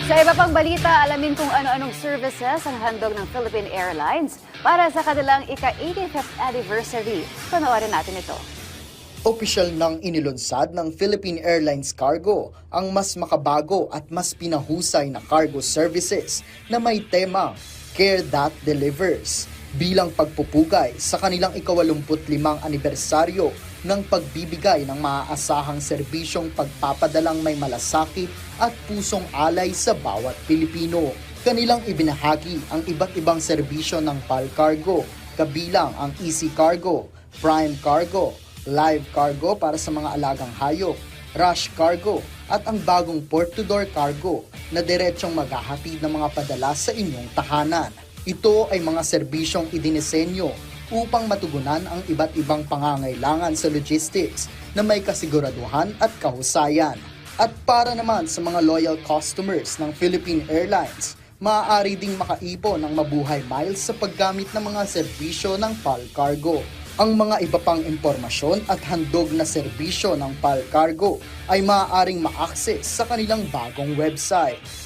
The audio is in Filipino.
Sa iba pang balita, alamin kung ano-anong services ang handog ng Philippine Airlines para sa kanilang ika-85th anniversary. Panoorin natin ito. Opisyal nang inilunsad ng Philippine Airlines Cargo ang mas makabago at mas pinahusay na cargo services na may temang Care That Delivers bilang pagpupugay sa kanilang ika-85 anibersaryo ng pagbibigay ng maaasahang serbisyong pagpapadalang may malasakit at pusong alay sa bawat Pilipino. Kanilang ibinahagi ang iba't ibang serbisyo ng PAL Cargo, kabilang ang Easy Cargo, Prime Cargo, Live Cargo para sa mga alagang hayop, Rush Cargo at ang bagong Port-to-Door Cargo na diretsyong maghahatid ng mga padala sa inyong tahanan. Ito ay mga serbisyong idinisenyo upang matugunan ang iba't ibang pangangailangan sa logistics na may kasiguraduhan at kahusayan. At para naman sa mga loyal customers ng Philippine Airlines, maaari ding makaipon ng mabuhay miles sa paggamit ng mga serbisyo ng PAL Cargo. Ang mga iba pang impormasyon at handog na serbisyo ng PAL Cargo ay maaaring ma-access sa kanilang bagong website.